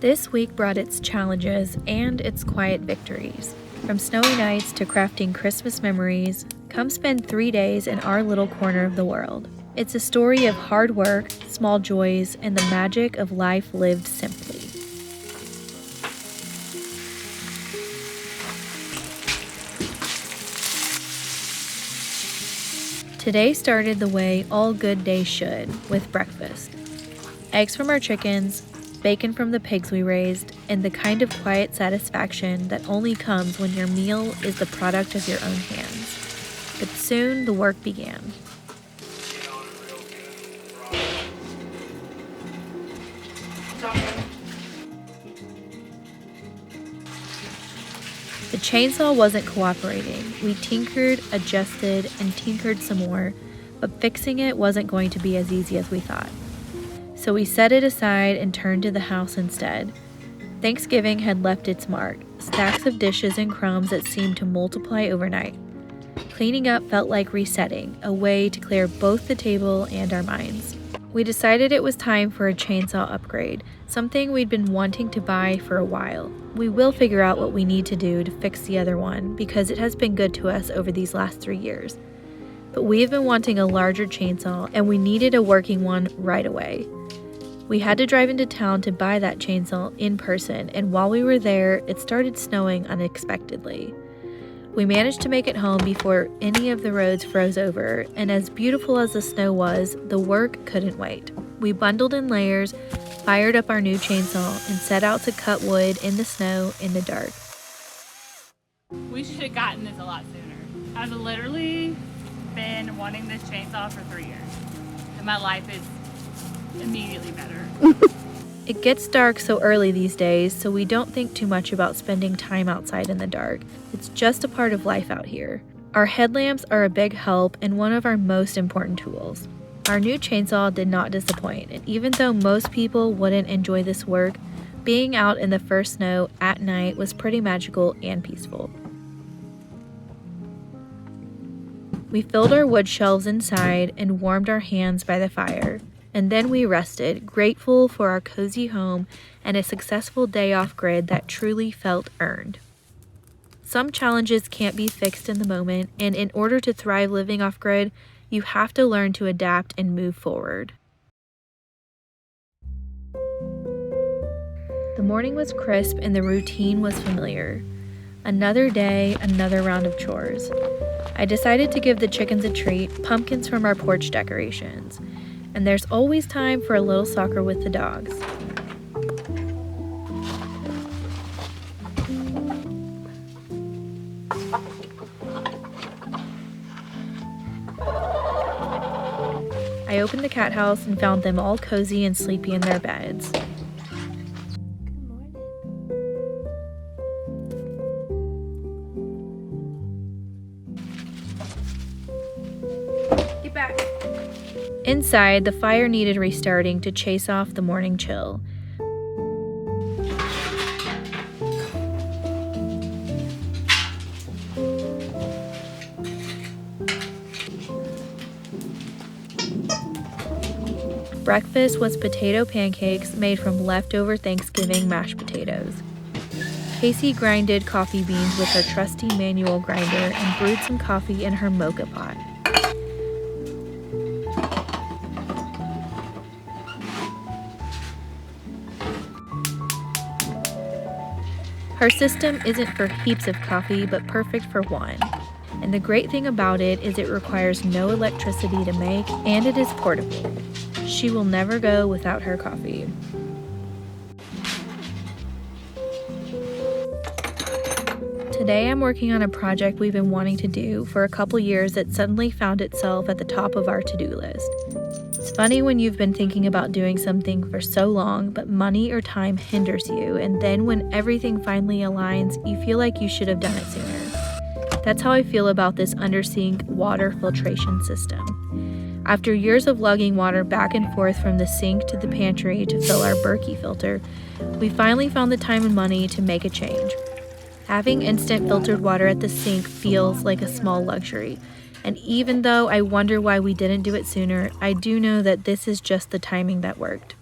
This week brought its challenges and its quiet victories. From snowy nights to crafting Christmas memories, come spend 3 days in our little corner of the world. It's a story of hard work, small joys, and the magic of life lived simply. Today started the way all good days should, with breakfast. Eggs from our chickens, bacon from the pigs we raised, and the kind of quiet satisfaction that only comes when your meal is the product of your own hands. But soon the work began. The chainsaw wasn't cooperating. We tinkered, adjusted, and tinkered some more, but fixing it wasn't going to be as easy as we thought. So we set it aside and turned to the house instead. Thanksgiving had left its mark, stacks of dishes and crumbs that seemed to multiply overnight. Cleaning up felt like resetting, a way to clear both the table and our minds. We decided it was time for a chainsaw upgrade, something we'd been wanting to buy for a while. We will figure out what we need to do to fix the other one because it has been good to us over these last 3 years. But we have been wanting a larger chainsaw and we needed a working one right away. We had to drive into town to buy that chainsaw in person, and while we were there, it started snowing unexpectedly. We managed to make it home before any of the roads froze over, and as beautiful as the snow was, the work couldn't wait. We bundled in layers, fired up our new chainsaw, and set out to cut wood in the snow in the dark. We should have gotten this a lot sooner. I've literally been wanting this chainsaw for 3 years, and my life is immediately better. It gets dark so early these days, so we don't think too much about spending time outside in the dark. It's just a part of life out here. Our headlamps are a big help and one of our most important tools. Our new chainsaw did not disappoint, and even though most people wouldn't enjoy this work, being out in the first snow at night was pretty magical and peaceful. We filled our wood shelves inside and warmed our hands by the fire. And then we rested, grateful for our cozy home and a successful day off grid that truly felt earned. Some challenges can't be fixed in the moment, and in order to thrive living off grid, you have to learn to adapt and move forward. The morning was crisp and the routine was familiar. Another day, another round of chores. I decided to give the chickens a treat, pumpkins from our porch decorations. And there's always time for a little soccer with the dogs. I opened the cat house and found them all cozy and sleepy in their beds. Get back. Inside, the fire needed restarting to chase off the morning chill. Breakfast was potato pancakes made from leftover Thanksgiving mashed potatoes. Casey grinded coffee beans with her trusty manual grinder and brewed some coffee in her mocha pot. Her system isn't for heaps of coffee, but perfect for one. And the great thing about it is it requires no electricity to make, and it is portable. She will never go without her coffee. Today I'm working on a project we've been wanting to do for a couple years that suddenly found itself at the top of our to-do list. It's funny when you've been thinking about doing something for so long, but money or time hinders you, and then when everything finally aligns, you feel like you should have done it sooner. That's how I feel about this under-sink water filtration system. After years of lugging water back and forth from the sink to the pantry to fill our Berkey filter, we finally found the time and money to make a change. Having instant filtered water at the sink feels like a small luxury. And even though I wonder why we didn't do it sooner, I do know that this is just the timing that worked.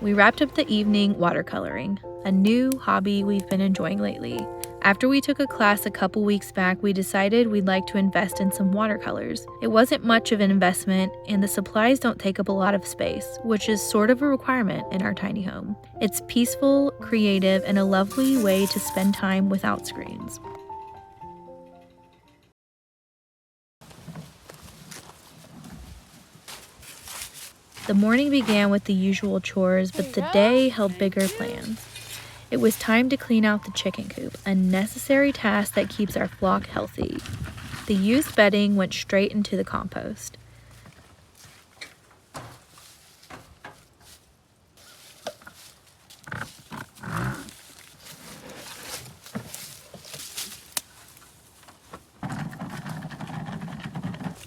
We wrapped up the evening watercoloring, a new hobby we've been enjoying lately. After we took a class a couple weeks back, we decided we'd like to invest in some watercolors. It wasn't much of an investment, and the supplies don't take up a lot of space, which is sort of a requirement in our tiny home. It's peaceful, creative, and a lovely way to spend time without screens. The morning began with the usual chores, but the day held bigger plans. It was time to clean out the chicken coop, a necessary task that keeps our flock healthy. The used bedding went straight into the compost.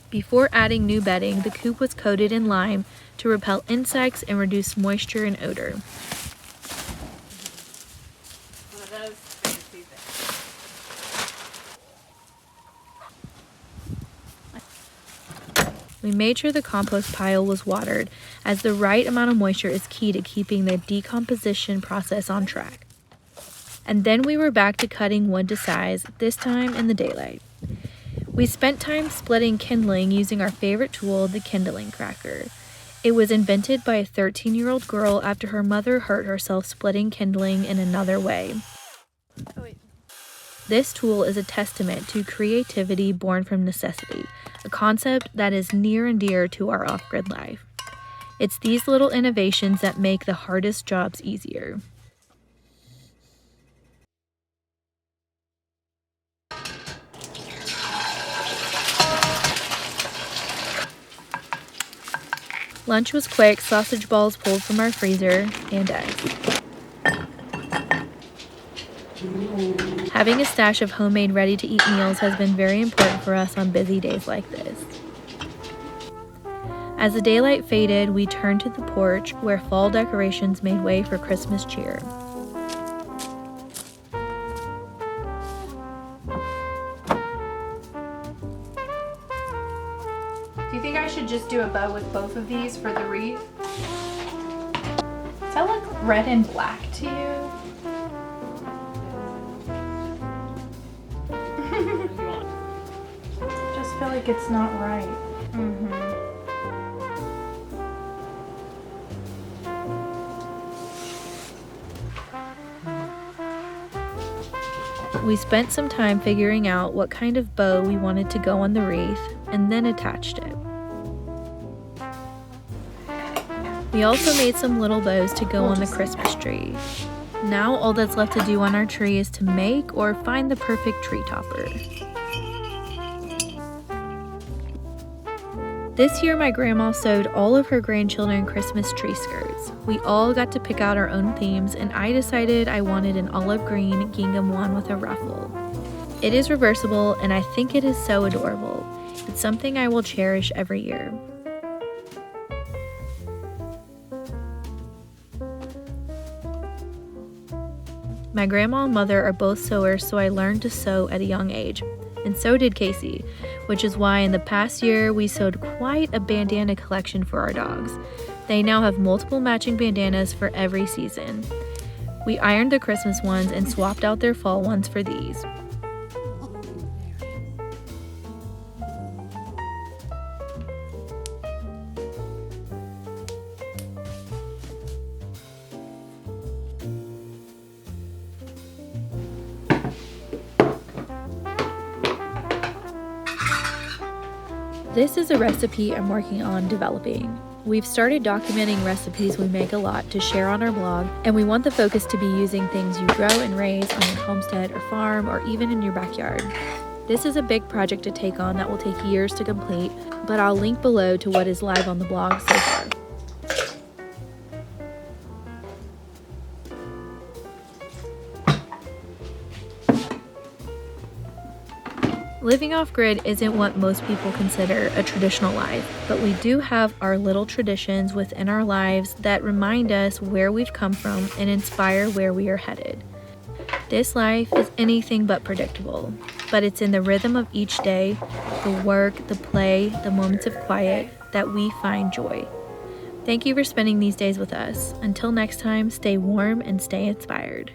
Before adding new bedding, the coop was coated in lime to repel insects and reduce moisture and odor. One of those fancy things. We made sure the compost pile was watered, as the right amount of moisture is key to keeping the decomposition process on track. And then we were back to cutting wood to size, this time in the daylight. We spent time splitting kindling using our favorite tool, the kindling cracker. It was invented by a 13-year-old girl after her mother hurt herself splitting kindling in another way. This tool is a testament to creativity born from necessity, a concept that is near and dear to our off-grid life. It's these little innovations that make the hardest jobs easier. Lunch was quick, sausage balls pulled from our freezer, and eggs. Having a stash of homemade ready-to-eat meals has been very important for us on busy days like this. As the daylight faded, we turned to the porch where fall decorations made way for Christmas cheer. Do you think I should just do a bow with both of these for the wreath? Does that look red and black to you? Just feel like it's not right. We spent some time figuring out what kind of bow we wanted to go on the wreath, and then attached it. We also made some little bows to go on the Christmas tree. Now all that's left to do on our tree is to make or find the perfect tree topper. This year my grandma sewed all of her grandchildren Christmas tree skirts. We all got to pick out our own themes, and I decided I wanted an olive green gingham one with a ruffle. It is reversible, and I think it is so adorable. It's something I will cherish every year. My grandma and mother are both sewers, so I learned to sew at a young age. And so did Casey, which is why in the past year we sewed quite a bandana collection for our dogs. They now have multiple matching bandanas for every season. We ironed the Christmas ones and swapped out their fall ones for these. This is a recipe I'm working on developing. We've started documenting recipes we make a lot to share on our blog, and we want the focus to be using things you grow and raise on your homestead or farm or even in your backyard. This is a big project to take on that will take years to complete, but I'll link below to what is live on the blog so far. Living off-grid isn't what most people consider a traditional life, but we do have our little traditions within our lives that remind us where we've come from and inspire where we are headed. This life is anything but predictable, but it's in the rhythm of each day, the work, the play, the moments of quiet, that we find joy. Thank you for spending these days with us. Until next time, stay warm and stay inspired.